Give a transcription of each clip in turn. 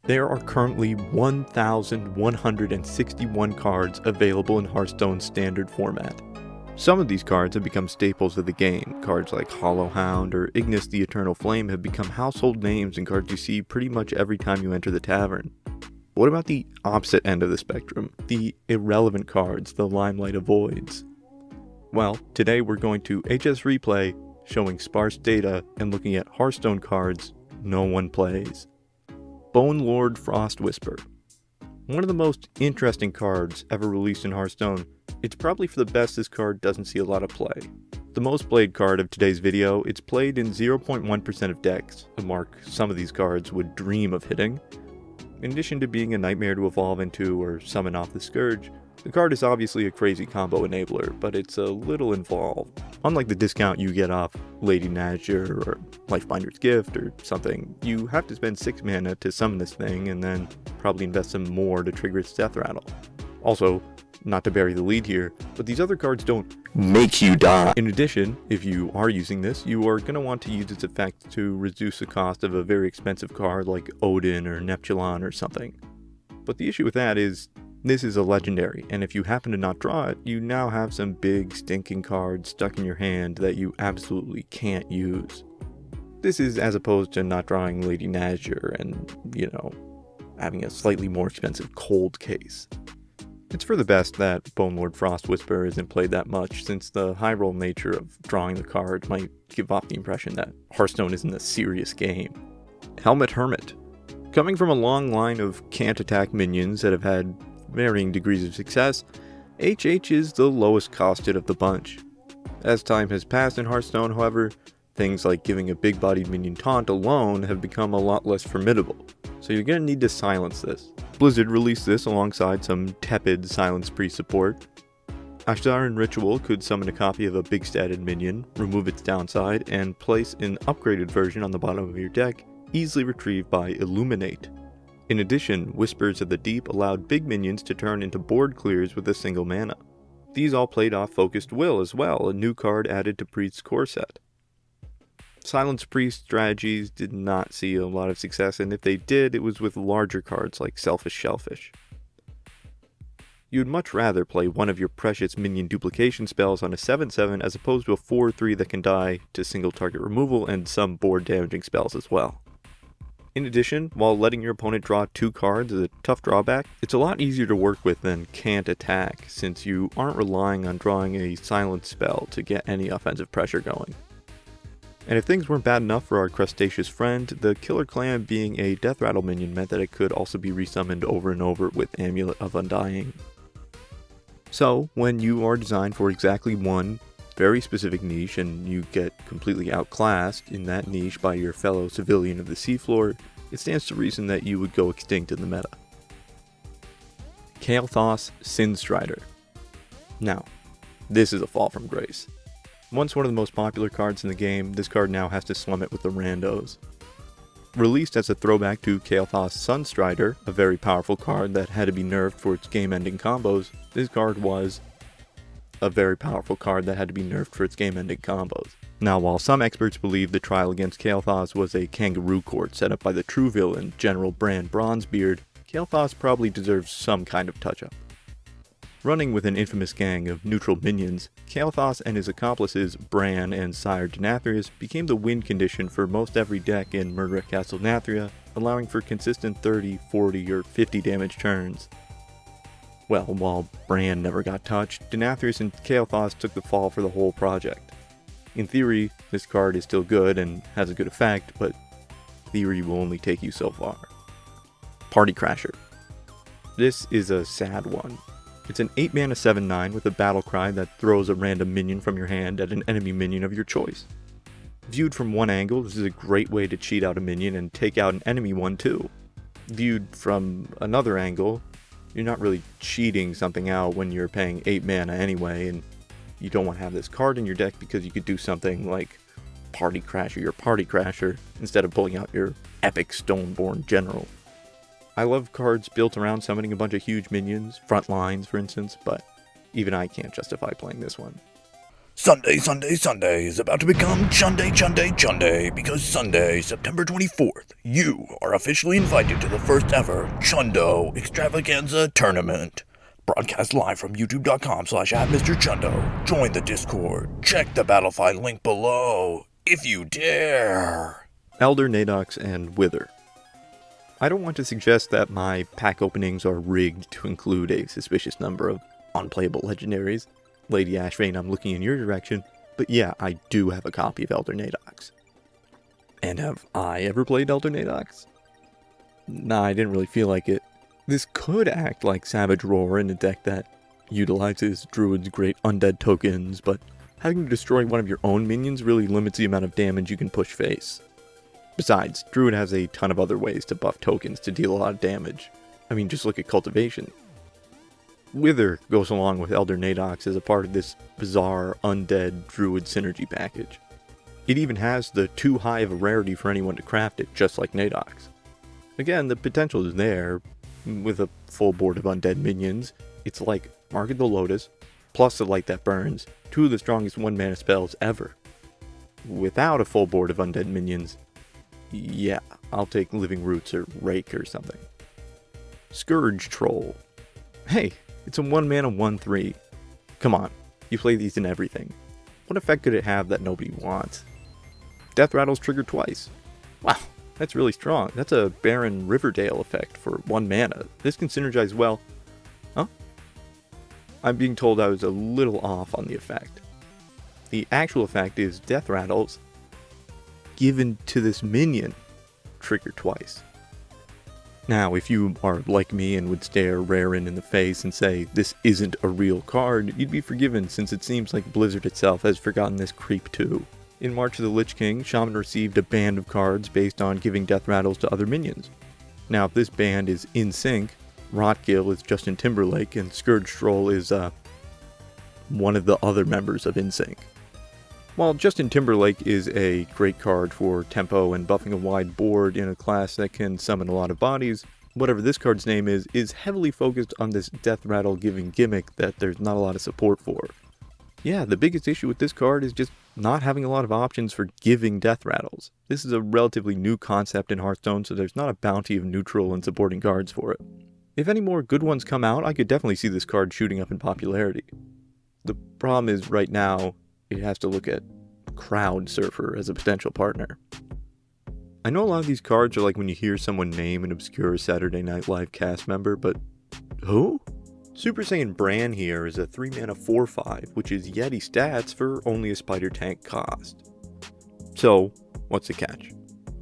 There are currently 1,161 cards available in Hearthstone's standard format. Some of these cards have become staples of the game. Cards like Hollowhound or Ignis the Eternal Flame have become household names and cards you see pretty much every time you enter the tavern. What about the opposite end of the spectrum? The irrelevant cards the limelight avoids? Well, today we're going to HS Replay, showing sparse data and looking at Hearthstone cards no one plays. Bonelord Frostwhisper. One of the most interesting cards ever released in Hearthstone. It's probably for the best this card doesn't see a lot of play. The most played card of today's video, it's played in 0.1% of decks, a mark some of these cards would dream of hitting. In addition to being a nightmare to evolve into or summon off the Scourge, the card is obviously a crazy combo enabler, but it's a little involved. Unlike the discount you get off Lady Nazure or Lifebinder's Gift or something, you have to spend 6 mana to summon this thing and then probably invest some more to trigger its death rattle. Also, not to bury the lead here, but these other cards don't make you die. In addition, if you are using this, you are going to want to use its effect to reduce the cost of a very expensive card like Odin or Neptulon or something. But the issue with that is, this is a legendary, and if you happen to not draw it, you now have some big stinking cards stuck in your hand that you absolutely can't use. This is as opposed to not drawing Lady Nazure and, having a slightly more expensive cold case. It's for the best that Bonelord Frostwhisper isn't played that much, since the high roll nature of drawing the cards might give off the impression that Hearthstone isn't a serious game. Hermit. Coming from a long line of can't attack minions that have had varying degrees of success, HH is the lowest costed of the bunch. As time has passed in Hearthstone, however, things like giving a big-bodied minion taunt alone have become a lot less formidable, so you're going to need to silence this. Blizzard released this alongside some tepid Silence Priest support. Ashtaran Ritual could summon a copy of a big statted minion, remove its downside, and place an upgraded version on the bottom of your deck, easily retrieved by Illuminate. In addition, Whispers of the Deep allowed big minions to turn into board clears with a single mana. These all played off Focused Will as well, a new card added to Priest's core set. Silence Priest strategies did not see a lot of success, and if they did, it was with larger cards like Selfish Shellfish. You'd much rather play one of your precious minion duplication spells on a 7/7 as opposed to a 4/3 that can die to single target removal and some board damaging spells as well. In addition, while letting your opponent draw 2 cards is a tough drawback, it's a lot easier to work with than can't attack, since you aren't relying on drawing a silence spell to get any offensive pressure going. And if things weren't bad enough for our crustaceous friend, the Killer Clam being a death rattle minion meant that it could also be resummoned over and over with Amulet of Undying. So, when you are designed for exactly one very specific niche and you get completely outclassed in that niche by your fellow civilian of the seafloor, it stands to reason that you would go extinct in the meta. Kael'thas Sinstrider. Now, this is a fall from grace. Once one of the most popular cards in the game, this card now has to slum it with the randos. Released as a throwback to Kael'thas Sunstrider, a very powerful card that had to be nerfed for its game-ending combos, this card was a very powerful card that had to be nerfed for its game-ending combos. Now, while some experts believe the trial against Kael'thas was a kangaroo court set up by the true villain, General Bran Bronzebeard, Kael'thas probably deserves some kind of touch-up. Running with an infamous gang of neutral minions, Kael'thas and his accomplices, Bran and Sire Denathrius, became the win condition for most every deck in Murder at Castle Nathria, allowing for consistent 30, 40, or 50 damage turns. Well, while Bran never got touched, Denathrius and Kael'thas took the fall for the whole project. In theory, this card is still good and has a good effect, but theory will only take you so far. Party Crasher. This is a sad one. It's an 8 mana 7/9 with a battle cry that throws a random minion from your hand at an enemy minion of your choice. Viewed from one angle, this is a great way to cheat out a minion and take out an enemy one too. Viewed from another angle, you're not really cheating something out when you're paying 8 mana anyway, and you don't want to have this card in your deck because you could do something like Party Crasher your Party Crasher instead of pulling out your epic Stoneborn General. I love cards built around summoning a bunch of huge minions, front lines for instance, but even I can't justify playing this one. Sunday is about to become Chunday because Sunday, September 24th, you are officially invited to the first ever chundo extravaganza tournament. Broadcast live from youtube.com/@MrChundo. Join the Discord. Check the Battlefy link below, if you dare. Elder, Nadox, and Wither. I don't want to suggest that my pack openings are rigged to include a suspicious number of unplayable legendaries. Lady Ashvane, I'm looking in your direction, but yeah, I do have a copy of Elder Nadox. And have I ever played Elder Nadox? Nah, I didn't really feel like it. This could act like Savage Roar in a deck that utilizes Druid's great undead tokens, but having to destroy one of your own minions really limits the amount of damage you can push face. Besides, Druid has a ton of other ways to buff tokens to deal a lot of damage. I mean, just look at Cultivation. Wither goes along with Elder Nadox as a part of this bizarre undead Druid synergy package. It even has the too high of a rarity for anyone to craft it, just like Nadox. Again, the potential is there. With a full board of undead minions, it's like Mark of the Lotus, plus the Light That Burns, two of the strongest 1-mana spells ever. Without a full board of undead minions, yeah, I'll take Living Roots or Rake or something. Scourge Troll. Hey, it's a 1-mana 1/3. Come on, you play these in everything. What effect could it have that nobody wants? Death Rattle's triggered twice. Wow, that's really strong. That's a Baron Riverdale effect for 1 mana. This can synergize well. Huh? I'm being told I was a little off on the effect. The actual effect is Death Rattles given to this minion trigger twice. Now, if you are like me and would stare Rarin in the face and say this isn't a real card, you'd be forgiven since it seems like Blizzard itself has forgotten this creep too. In March of the Lich King, Shaman received a band of cards based on giving death rattles to other minions. Now, if this band is in sync, Rotgill is Justin Timberlake and Scourge Troll is one of the other members of InSync. While Justin Timberlake is a great card for tempo and buffing a wide board in a class that can summon a lot of bodies, whatever this card's name is heavily focused on this death rattle giving gimmick that there's not a lot of support for. Yeah, the biggest issue with this card is just not having a lot of options for giving death rattles. This is a relatively new concept in Hearthstone, so there's not a bounty of neutral and supporting cards for it. If any more good ones come out, I could definitely see this card shooting up in popularity. The problem is right now, it has to look at Crowd Surfer as a potential partner. I know a lot of these cards are like when you hear someone name an obscure Saturday Night Live cast member, but who? Super Saiyan Bran here is a 3-mana 4/5, which is Yeti stats for only a Spider Tank cost. So, what's the catch?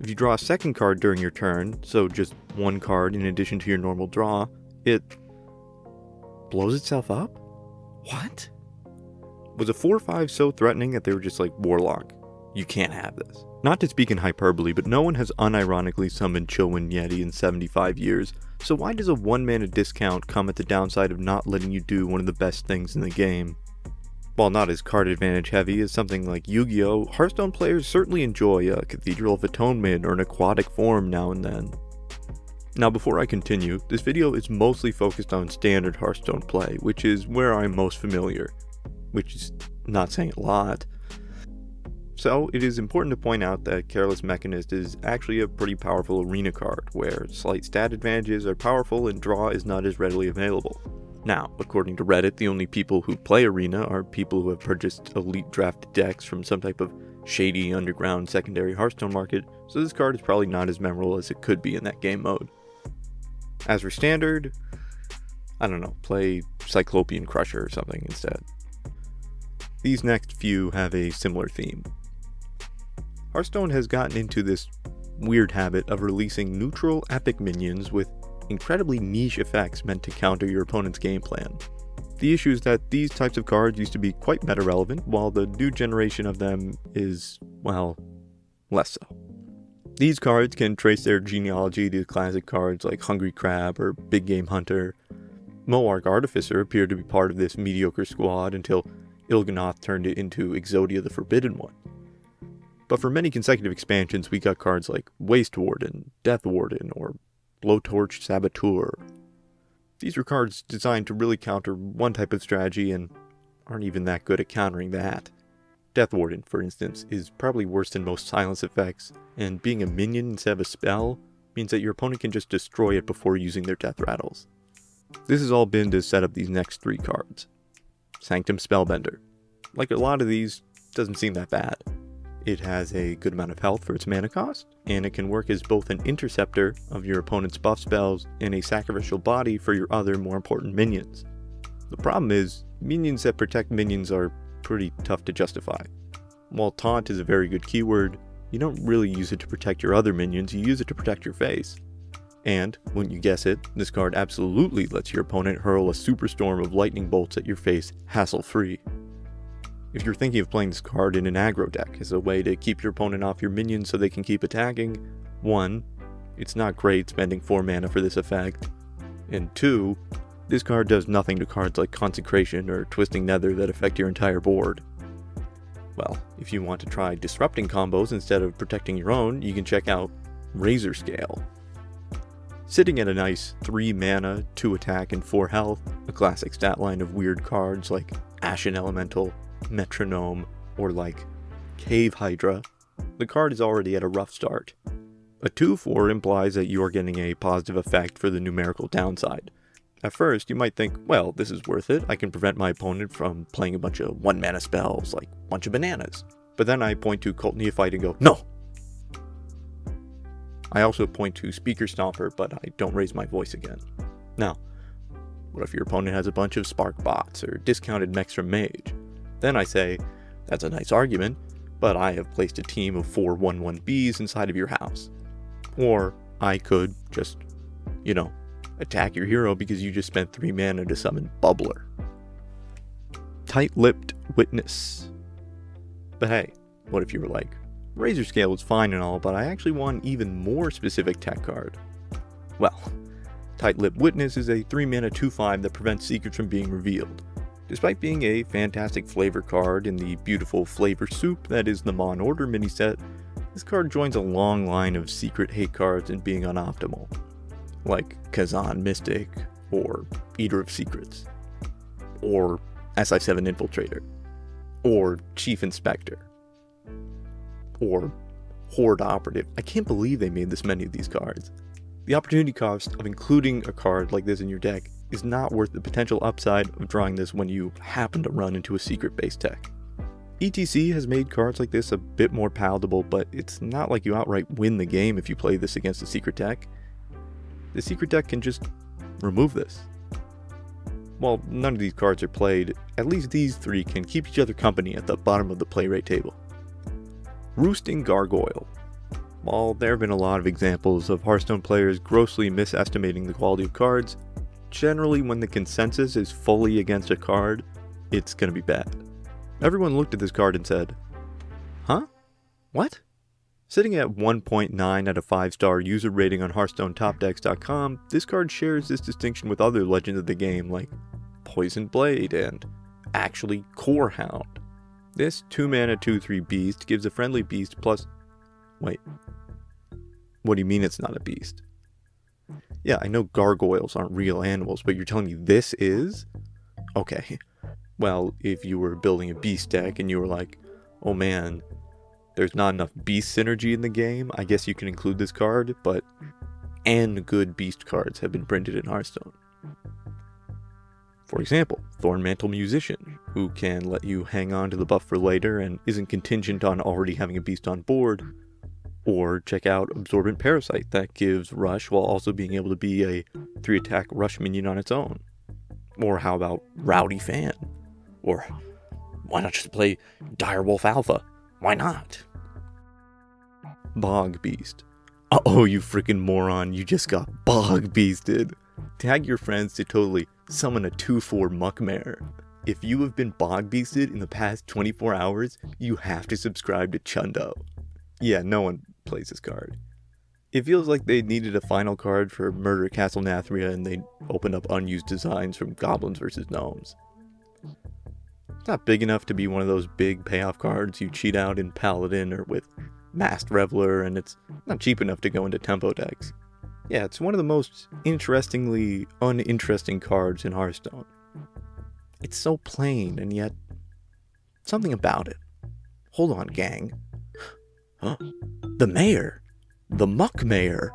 If you draw a second card during your turn, so just one card in addition to your normal draw, it blows itself up? What? Was a 4/5 so threatening that they were just like, Warlock, you can't have this? Not to speak in hyperbole, but no one has unironically summoned Chillwind Yeti in 75 years, so why does a 1-mana discount come at the downside of not letting you do one of the best things in the game? While not as card advantage heavy as something like Yu-Gi-Oh!, Hearthstone players certainly enjoy a Cathedral of Atonement or an aquatic form now and then. Now before I continue, this video is mostly focused on standard Hearthstone play, which is where I'm most familiar. Which is not saying a lot. So it is important to point out that Careless Mechanist is actually a pretty powerful arena card, where slight stat advantages are powerful and draw is not as readily available. Now, according to Reddit, the only people who play arena are people who have purchased elite draft decks from some type of shady underground secondary Hearthstone market, so this card is probably not as memorable as it could be in that game mode. As for standard, I don't know, play Cyclopean Crusher or something instead. These next few have a similar theme. Hearthstone has gotten into this weird habit of releasing neutral epic minions with incredibly niche effects meant to counter your opponent's game plan. The issue is that these types of cards used to be quite meta relevant, while the new generation of them is, well, less so. These cards can trace their genealogy to classic cards like Hungry Crab or Big Game Hunter. Moarg Artificer appeared to be part of this mediocre squad until Il'gynoth turned it into Exodia the Forbidden One. But for many consecutive expansions, we got cards like Waste Warden, Death Warden, or Blowtorch Saboteur. These are cards designed to really counter one type of strategy and aren't even that good at countering that. Death Warden, for instance, is probably worse than most silence effects, and being a minion instead of a spell means that your opponent can just destroy it before using their death rattles. This has all been to set up these next 3 cards. Sanctum Spellbender. Like a lot of these, doesn't seem that bad. It has a good amount of health for its mana cost, and it can work as both an interceptor of your opponent's buff spells and a sacrificial body for your other more important minions. The problem is, minions that protect minions are pretty tough to justify. While taunt is a very good keyword, you don't really use it to protect your other minions, you use it to protect your face. And, wouldn't you guess it, this card absolutely lets your opponent hurl a superstorm of lightning bolts at your face hassle-free. If you're thinking of playing this card in an aggro deck as a way to keep your opponent off your minions so they can keep attacking, 1, it's not great spending 4 mana for this effect, and 2, this card does nothing to cards like Consecration or Twisting Nether that affect your entire board. Well, if you want to try disrupting combos instead of protecting your own, you can check out Razorscale. Sitting at a nice 3 mana, 2 attack, and 4 health, a classic stat line of weird cards like Ashen Elemental, Metronome, or like Cave Hydra, the card is already at a rough start. A 2/4 implies that you are getting a positive effect for the numerical downside. At first, you might think, well, this is worth it, I can prevent my opponent from playing a bunch of 1 mana spells, like a bunch of bananas. But then I point to Cult Neophyte and go, no! I also point to Speaker Stomper, but I don't raise my voice again. Now, what if your opponent has a bunch of Spark Bots or discounted mechs from Mage? Then I say, that's a nice argument, but I have placed a team of 4 1/1 Bs inside of your house. Or I could just, attack your hero because you just spent 3 mana to summon Bubbler. Tightlipped Witness. But hey, what if you were like, Razorscale is fine and all, but I actually want an even more specific tech card? Well, Tightlipped Witness is a 3 mana 2/5 that prevents secrets from being revealed. Despite being a fantastic flavor card in the beautiful flavor soup that is the Mon Order mini set, this card joins a long line of secret hate cards in being unoptimal, like Kazan Mystic, or Eater of Secrets, or SI7 Infiltrator, or Chief Inspector, or Horde Operative. I can't believe they made this many of these cards. The opportunity cost of including a card like this in your deck is not worth the potential upside of drawing this when you happen to run into a secret-based tech. ETC has made cards like this a bit more palatable, but it's not like you outright win the game if you play this against a secret deck. The secret deck can just remove this. While none of these cards are played, at least these 3 can keep each other company at the bottom of the play rate table. Roosting Gargoyle. While there have been a lot of examples of Hearthstone players grossly misestimating the quality of cards, generally when the consensus is fully against a card, it's gonna be bad. Everyone looked at this card and said, huh? What? Sitting at 1.9 out of 5-star user rating on HearthstoneTopDecks.com, this card shares this distinction with other legends of the game like Poison Blade and actually Core Hound. This 2 mana 2/3 beast gives a friendly beast plus... Wait. What do you mean it's not a beast? Yeah, I know gargoyles aren't real animals, but you're telling me this is? Okay. Well, if you were building a beast deck and you were like, oh man, there's not enough beast synergy in the game, I guess you can include this card, but and good beast cards have been printed in Hearthstone. For example, Thornmantle Musician, who can let you hang on to the buff for later and isn't contingent on already having a beast on board. Or check out Absorbent Parasite that gives Rush while also being able to be a 3-attack Rush minion on its own. Or how about Rowdy Fan? Or why not just play Direwolf Alpha? Why not? Bog Beast. Uh-oh, you freaking moron, you just got Bog Beasted. Tag your friends to totally summon a 2/4 Muckmare. If you have been Bog Beasted in the past 24 hours, you have to subscribe to Chundo. Yeah, no one plays this card. It feels like they needed a final card for Murder Castle Nathria and they opened up unused designs from Goblins vs. Gnomes. It's not big enough to be one of those big payoff cards you cheat out in Paladin or with Masked Reveler, and it's not cheap enough to go into tempo decks. Yeah, it's one of the most interestingly uninteresting cards in Hearthstone. It's so plain, and yet something about it. Hold on, gang. Huh? The mayor! The Muck Mayor!